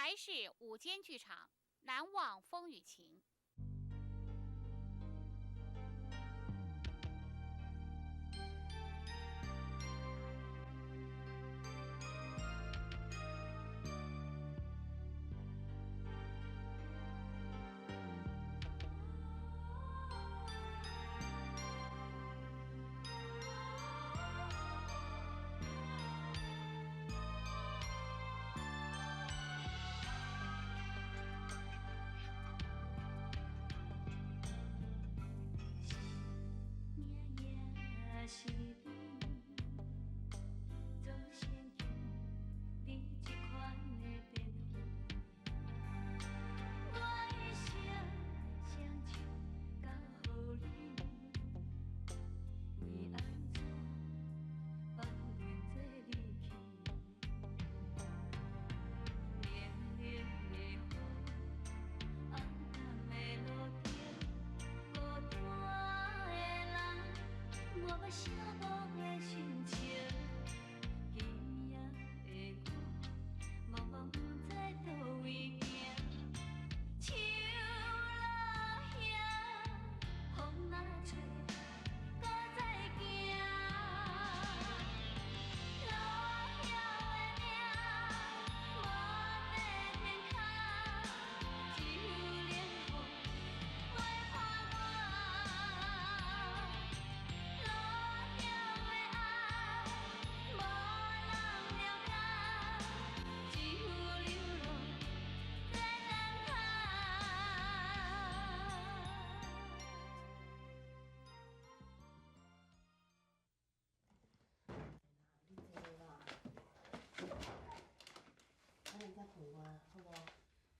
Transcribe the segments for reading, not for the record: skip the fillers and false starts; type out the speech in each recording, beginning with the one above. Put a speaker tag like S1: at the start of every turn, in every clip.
S1: 台视午间剧场，难忘风雨情。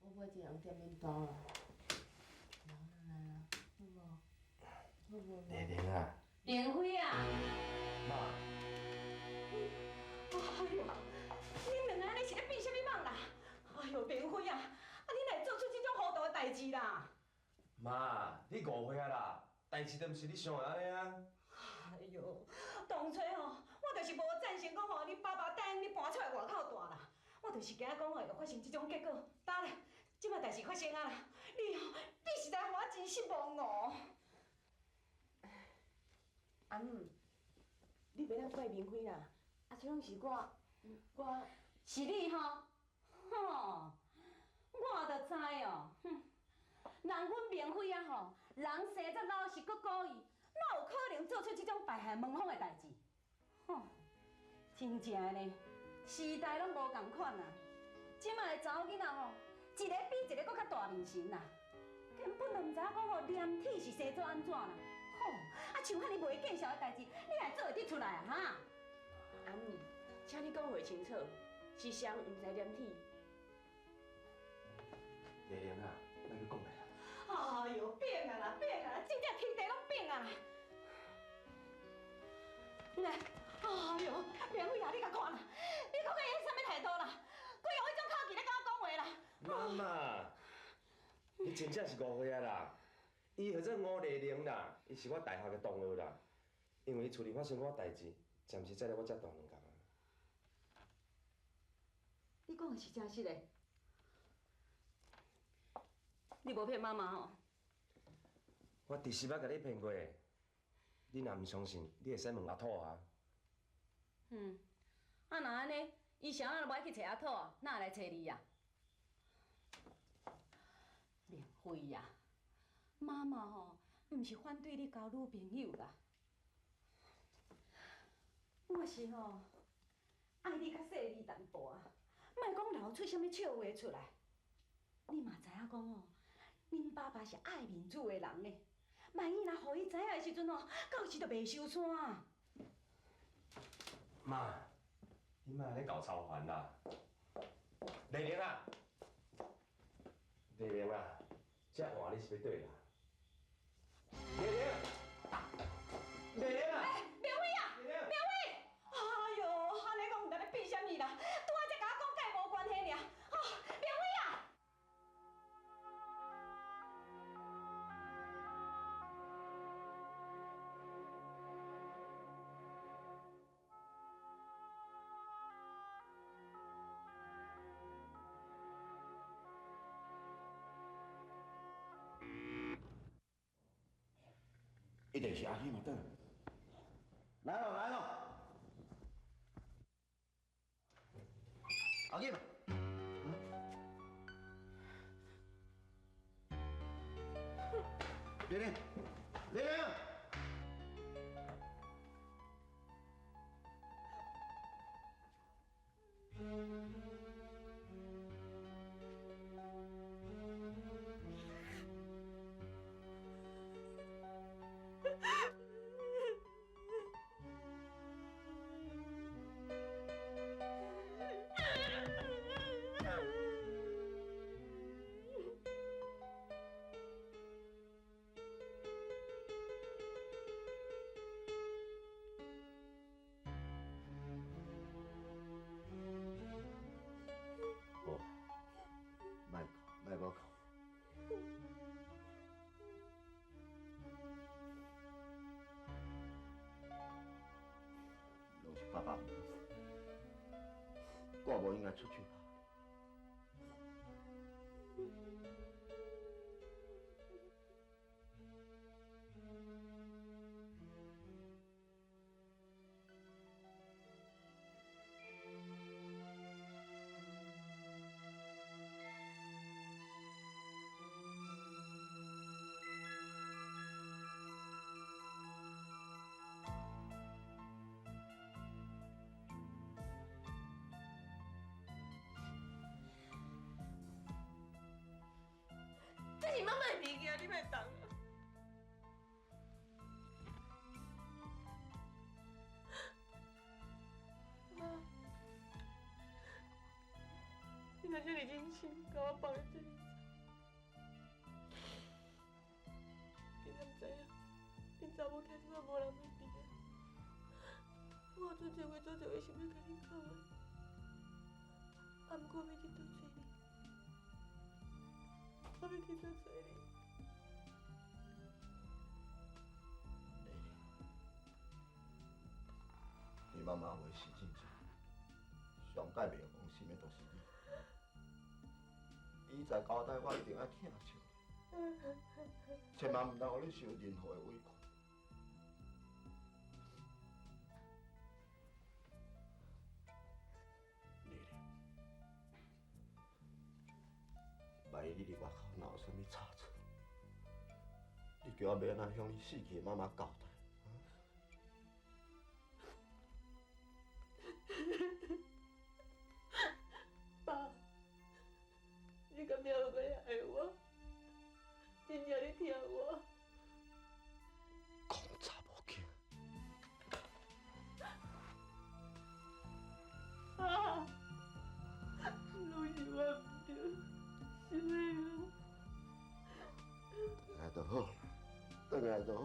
S2: 我这样点面包啊，来啦，好无？好无？
S3: 玲玲啊，
S4: 玲辉啊，
S3: 妈，
S4: 哎呦，恁两个安尼是咧变什么梦啦？哎呦，玲辉啊，你来做出这种糊涂的代志啦？
S3: 妈，你误会啊啦，代志都毋是你想的安尼啊。
S4: 哎呦，当初吼，我就是无赞成讲吼，你爸爸等你搬出来外口住啦，我就是惊讲吼会发生这种结果。当然，即摆代志发生啊啦，你实在让我真失望哦。
S2: 阿母，你袂当怪明辉啦，这拢是我
S4: 是你吼，我就知哦，人阮明辉啊吼，人生则老实搁故意，哪有可能做出这种败害门风的代志？真正的呢，时代拢无共款啊。即摆的查某囡仔吼，一个比一个搁较大面神啦，根本就毋知影讲吼连体是生做安怎啦。像遐尼袂见效的代志，你还做会得出来啊？哈！
S2: 阿母，请你讲话清楚，是谁毋知连体？
S3: 玲玲啊，咱去讲来啦。
S4: 哎呦，变啊啦，变啊啦，真正天地拢变啊！来，哎呦，明辉啊，你甲看啦，你看看伊啥物态度啦？佮用迄种口气咧甲我讲话啦！
S3: 妈妈，你真正是误会啊啦。伊叫做吴丽玲啦，伊是我大学的同学啦。因为伊厝里发生我代志，暂时载了我遮大两工啊。
S4: 你讲的是真实的？你无骗妈妈吼？
S3: 我第10摆甲你骗过，你若毋相信，你会使问阿土啊。
S4: 若安尼，伊想要无爱去找阿土啊，哪会来找你呀？明辉呀，妈妈吼，毋是反对你交女朋友啦，我是吼爱你较细腻淡薄啊，莫讲流出啥物笑话出来。你嘛知影讲吼，恁爸爸是爱面子的人呢，万一若互伊知影的时阵吼，到时就袂收山。
S3: 妈，你莫咧搞操烦啦。丽玲啊，丽玲啊，这换你是要对啦。丽玲，丽玲啊！
S4: 明辉啊，明辉！哎呦，安尼讲毋知咧变啥物啦？拄仔才甲我讲，甲伊无关系尔。明辉啊！
S5: 一定是阿喜嘛倒来。来咯来咯，阿喜嘛。玲玲，玲玲。卖无哭。拢是爸爸唔好，我无应该出手吧。
S6: 这是妈妈的物件，你莫动啊！妈，你若这么忍心，甲我放在这里，你敢知影？恁查某囝即摆无人要伫啊！我有做一回想要甲恁讲的，啊，毋过要去倒找你，我要去倒找你。
S5: 你妈妈话是真正，上界袂放心的，就是你。伊在交代我一定要疼惜你，千万唔通互你受任何的委屈。丽丽，万一你伫外口若有啥物差错，你叫我要安怎向你死去的妈妈交代？
S6: 爸，你敢了有要爱我？真正你疼我？
S5: 讲查某囝。
S6: 啊！拢是我唔对，是你
S5: 回来就好，回来就好，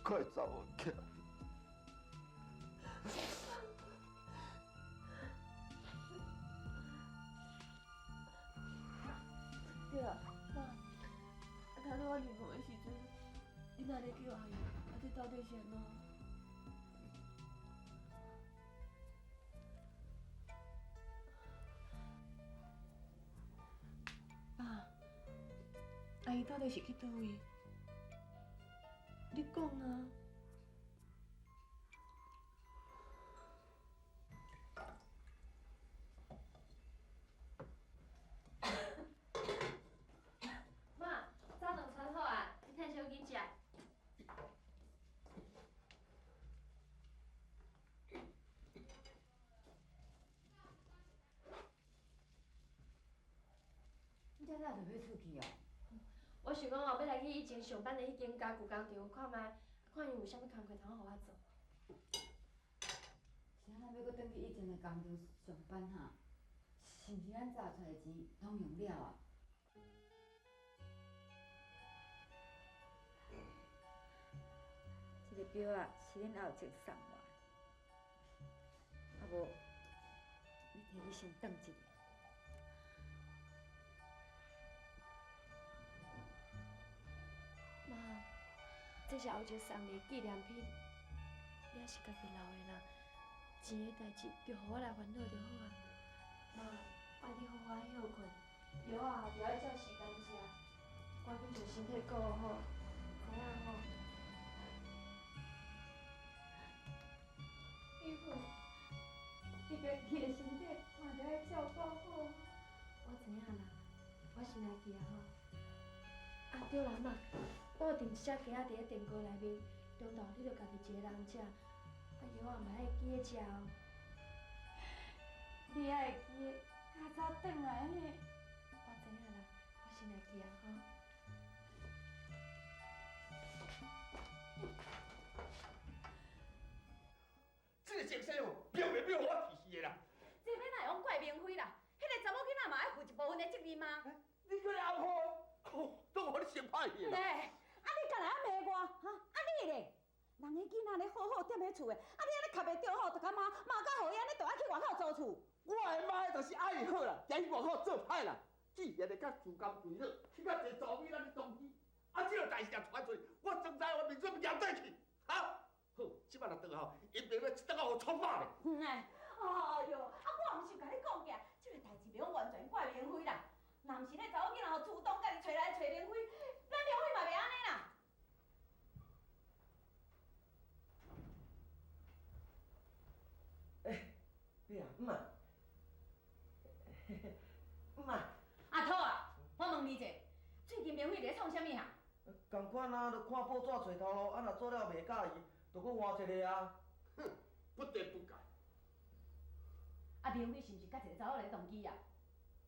S5: 快查某囝。
S6: 对啊，妈，头拄我入门的时阵，你哪咧叫阿姨？这到底是安怎？爸，阿姨到底是去倒位？你讲啊！
S7: 妈，早顿餐好啊，你趁小紧食。
S2: 你遮早就要出去哦？
S7: 我想讲哦，要来去以前上班的迄间家具工厂看卖，看伊有啥物工课通好互我做。
S2: 是安怎要搁转去以前的工厂上班哈？是毋是咱赚出来的钱拢用了啊？
S8: 这个表啊，是恁后姐送我的，啊无，你摕去先转一下。
S7: 妈，这是后一送的纪念品，你也是家己留的啦，钱的代志就互我来烦恼就好啊。妈，拜你好好休困，药啊后壁要照时间食，赶紧将身体顾好，知影吼？你家己的身体嘛着爱照顾好。我知影啦，我先来去啊吼。啊对啦妈，我有订一只鸡仔伫咧电锅内面，中昼你着家己一个人食，啊药啊嘛爱记咧食哦。你爱记得较早转来呢。我知影啦，我先来去啊吼。
S3: 这个情势哦，表袂表我气死的啦！
S4: 这要哪会用怪明辉啦？迄个查某囡仔嘛爱负一部分的责任吗？
S3: 你过来后悔，都互你先歹去啦。
S4: 啊你干来遐骂我？哈，你咧？人个囡仔咧好好踮咧厝的，你安尼卡袂着吼，就甲骂甲好伊安尼，就爱去外口租厝。
S3: 我的妈就是爱伊好啦，惊伊外口做歹啦。既然会甲自甘跪落，去甲一个做美咱的动机，这个代志若传出去，我总知我面准要倒去，好，即摆若倒后，因爸要一倒互冲爆咧。
S4: 哎哟，我毋是有甲你讲过，这个代志袂用完全怪明辉啦。若毋是迄查某囡仔吼主动家己找来找明辉，咱明辉嘛袂安尼啦。
S5: 你啊，唔啊，唔啊，
S4: 阿土啊，我问你一下，最近明辉伫创啥物啊？
S5: 共款啊，就看报纸找头路，若做了袂介意，就搁换一个啊。
S3: 哼，不得不改。
S4: 明辉是毋是甲一个查某来动机啊？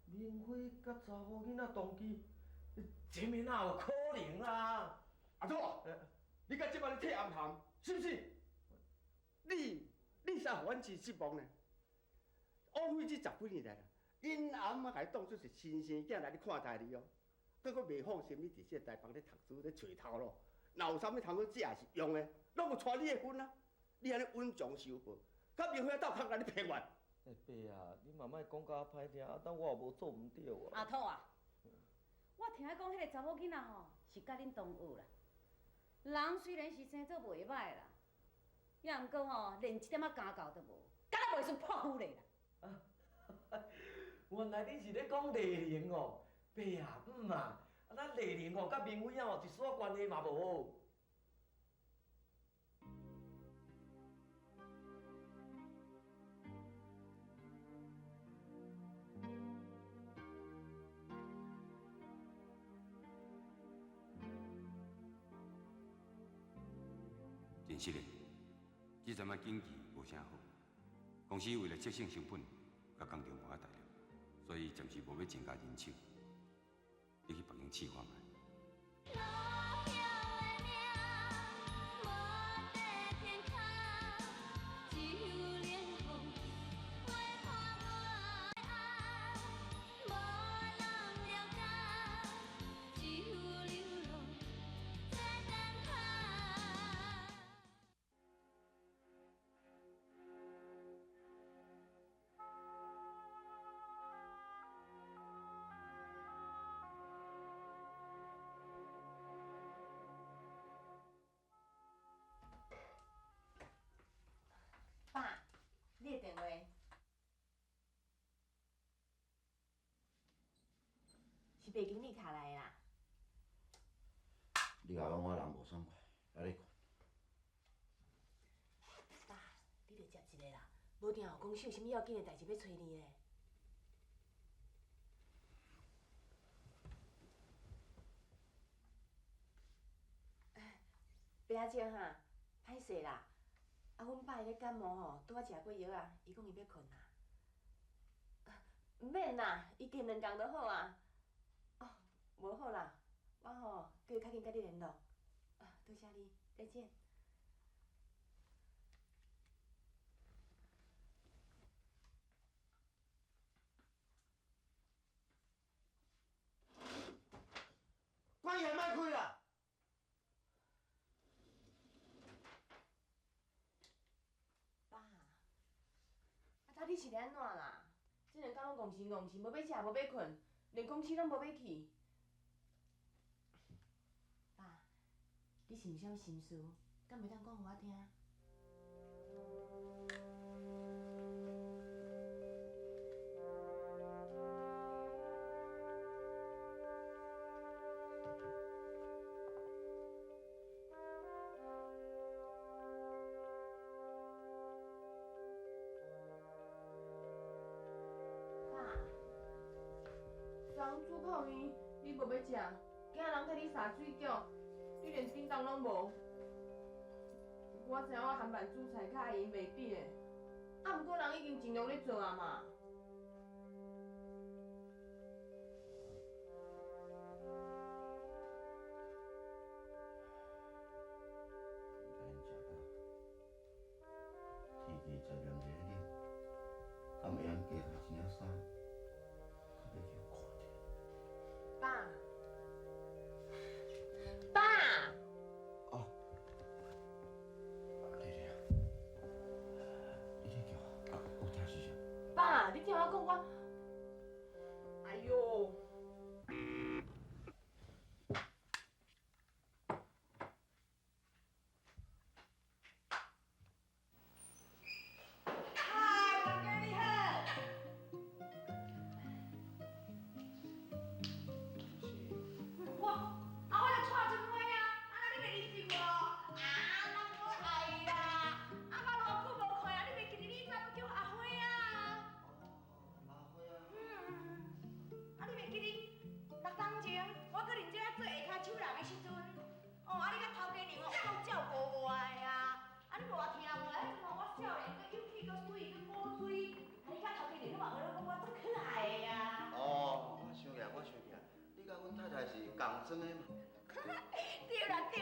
S5: 明辉甲查某囡仔动机，这面哪有可能啊？
S3: 阿土，你甲即摆咧替暗含，是不是？你才互阮真失望呢。枉费这10几年来啦，因阿妈甲你当作是亲生囝来咧看待你哦，搁袂放心你伫这台房咧读书咧找头路，若有啥物通好食是用的，拢有带你的份啊。你安尼稳重受报，甲明辉斗较来咧骗我。
S5: 爸啊，你嘛莫讲甲歹听，等我也无做毋对啊。
S4: 阿土啊，我听讲迄个查某囡仔吼是甲恁同学啦。人虽然是生做袂歹啦，也毋过吼连一点仔家教都无，敢若袂算破夫咧啦。
S5: 原来你是咧讲丽玲哦，爸啊，啊，咱丽玲哦，甲明辉哦一丝关系嘛无。
S9: 真实的，这阵仔经济无啥好，公司为了节省成本，甲工程无法大了，所以暂时无要增加人手。你去别间试看卖。
S2: 爸，你的电话。是白经理敲来的啦。
S5: 你甲讲我人无爽快，来咧困。
S2: 爸，你着接一个啦，无定后公司有啥物要紧的代志要找你咧。白仔姐哈，歹势啦，阮爸咧感冒吼，拄仔食过药啊，伊讲伊要困啦。毋免啦，伊禁2工就好啊。哦，无好啦，我吼叫伊较紧甲你联络。多谢你，再见。
S5: 关门莫开啦！
S2: 爸，你是咧安怎啦？这2工拢戆是，无要食，无要困，连公司拢无要去。爸，你是毋是啥物心事？敢袂当讲互我听？昨煮泡面你无要食，惊人替你洒水饺，你连叮当拢无。我知影我韩版煮菜较会用袂比的，啊，毋过人已经尽量咧做啊嘛。
S5: 天气渐渐热哩，敢会晓加套一领衫，较袂去寒者。
S2: 爸，爸。
S5: 哦，丽丽啊，你咧叫我，有听是啥？
S2: 爸，你听我讲，我，哎呦！
S5: 共装的嘛。
S4: 对啦，你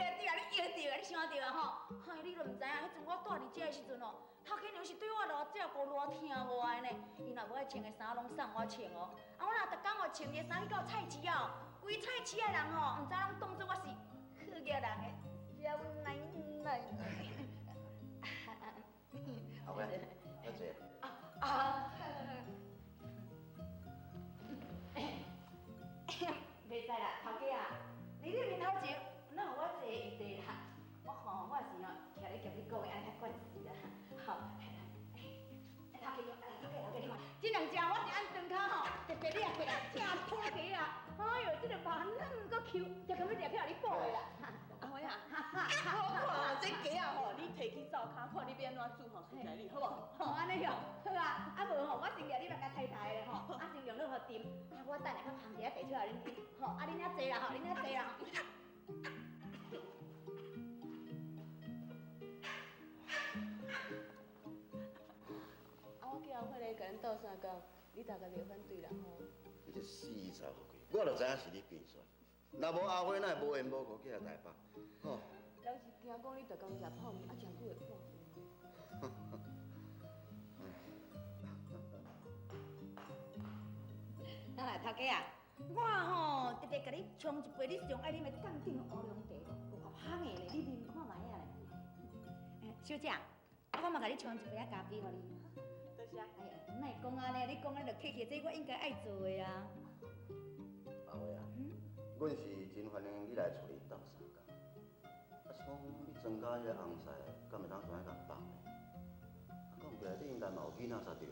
S4: 摇对啊，你想对啊吼？嗨，你都唔知影，迄阵我住伫遮的时阵哦，头家娘是对我偌照顾、偌疼我的呢。伊若无爱穿的衫拢送我穿哦，啊，我若逐工哦穿个衫去到菜市啊，规菜市的人吼，唔知拢当作我是好家人的小奶奶。
S5: 后尾，要坐。
S4: 啊。袂使啦，头家啊，你面头前，哪有我坐一地啦？我吼，我是吼，徛咧甲你讲的安尼较惯势啦。好，头家你看，这两只我是按长骹吼，特别掠过来，正拖起啊！哎呦，这个麻嫩个 Q， 就咁要掠起来你补的啦。阿辉啊，我看这鸡啊吼，你摕去灶骹，看你要安怎煮吼，顺起你好无？好安尼哟，好啊，啊无吼，我先掠你来甲太太的吼，啊先用了互炖，啊我等下较烘一下摕出来恁煮，吼，啊恁遐坐啦吼，恁遐坐啦。
S6: 啊，我叫阿慧来甲恁斗相共，你大家袂反对啦吼？
S5: 你这死查某鬼，我就知影是你变衰。若无阿辉，哪会无缘无故去来台北？吼。
S6: 人是惊讲你逐工食泡面，啊，真久会破病。
S4: 哪来头家啊？我吼特别甲你冲一杯你上爱啉的降定乌龙茶，有够香的咧，你啉看卖啊咧。小姐，我嘛甲你冲一杯啊咖啡互你。
S6: 多谢。
S4: 哎呀，莫讲安尼，你讲安尼就客气，这我应该爱做的啊。
S5: 阿辉啊，阮是真欢迎你来厝里斗相共。啊是讲你庄家迄个红菜，敢会当怎样甲放呢？啊，讲起来你应该嘛有囡仔才对。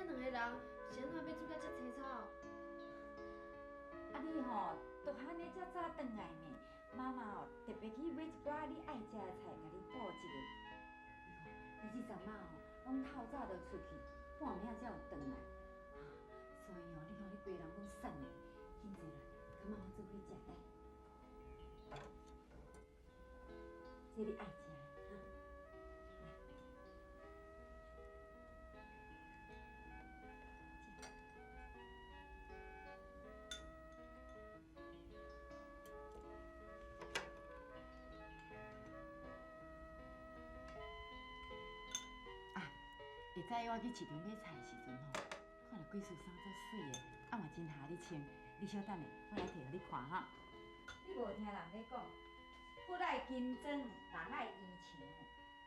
S7: 人是安怎要煮甲遮青草？
S8: 啊，你吼，都安尼遮早转来呢？妈妈哦，特别去买一寡你爱食的菜，甲你补一个。日三妈吼，拢透早就出去，半暝才有回来。所以吼，你看你规人拢瘦嘞，紧坐来，感冒好做伙食呾。这你爱食的，哈。会早我去市场买菜的时阵吼，看到几束衫足水的，嘛真合你穿。你稍等下，我来摕互你看哈。你无听人咧讲，富爱金装，人爱衣裳。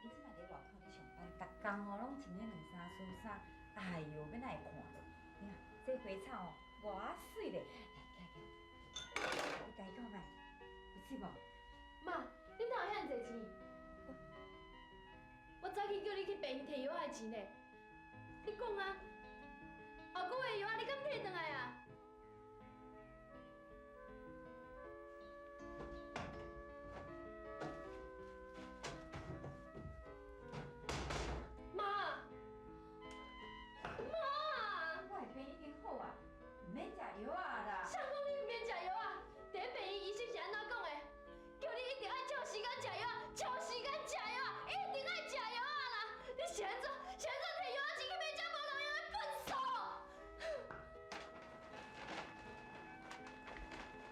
S8: 你即摆伫外口咧上班，逐工吼拢穿迄2、3束衫，哎哟，要哪会看？你看这花草哦，偌水咧！来，你家己看卖，有水无？
S7: 妈，你哪有遐济钱？我早起叫你去病院摕药仔的钱呢。你讲啊，后个月药仔你敢摕转来啊？妈，
S8: 我的病已经好啊，唔免食药啊啦。
S7: 谁讲你唔免食药啊？第一病院医生是安怎讲的？叫你一定要照时间食药啊，照时间食药啊，一定爱食药啊啦！你现在摕药仔钱去买遮无路用的粪扫。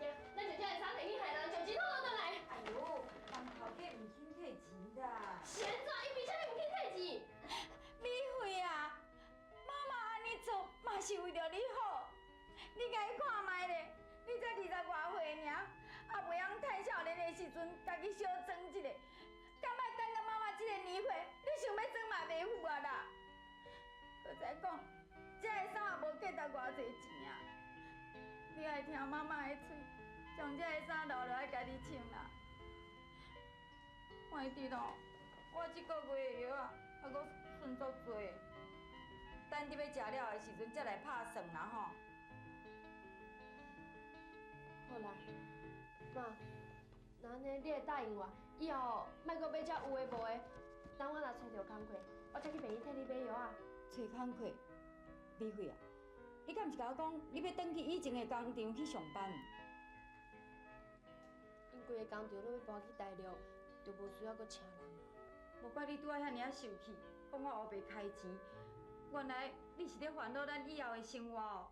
S7: 呀，咱就遮个衫摕去害人，就钱好倒来。
S8: 哎呦，人头家唔肯摕钱的。
S7: 现在伊为啥物唔肯摕钱？
S8: 美惠啊，妈妈安尼做嘛是为着你好。你家己看卖咧，你才20外岁尔，也袂晓趁少年的时阵，家己小装一个。敢莫等到妈妈这个年岁，你想要装嘛袂赴啊啦。搁再讲，这个衫也无价值偌济钱啊。你爱听妈妈的嘴，将这个衫留落来家己穿啦。我弟咯，我这个月的药啊，还阁剩足多。等你要食了的时阵，才来拍算啦吼。
S7: 好啦，妈，那安尼你会答应我，以后莫阁买遮有诶无诶，等我若找着工课，我才去病院替你买药啊。
S8: 找工课，美惠啊，你敢毋是甲我讲，你要转去以前的工厂去上班？
S7: 因规个工厂拢要搬去大陆，就无需要阁请人。
S8: 无怪你拄仔遐尔生气，讲我黑白开钱。原来你是咧烦恼咱以后的生活哦。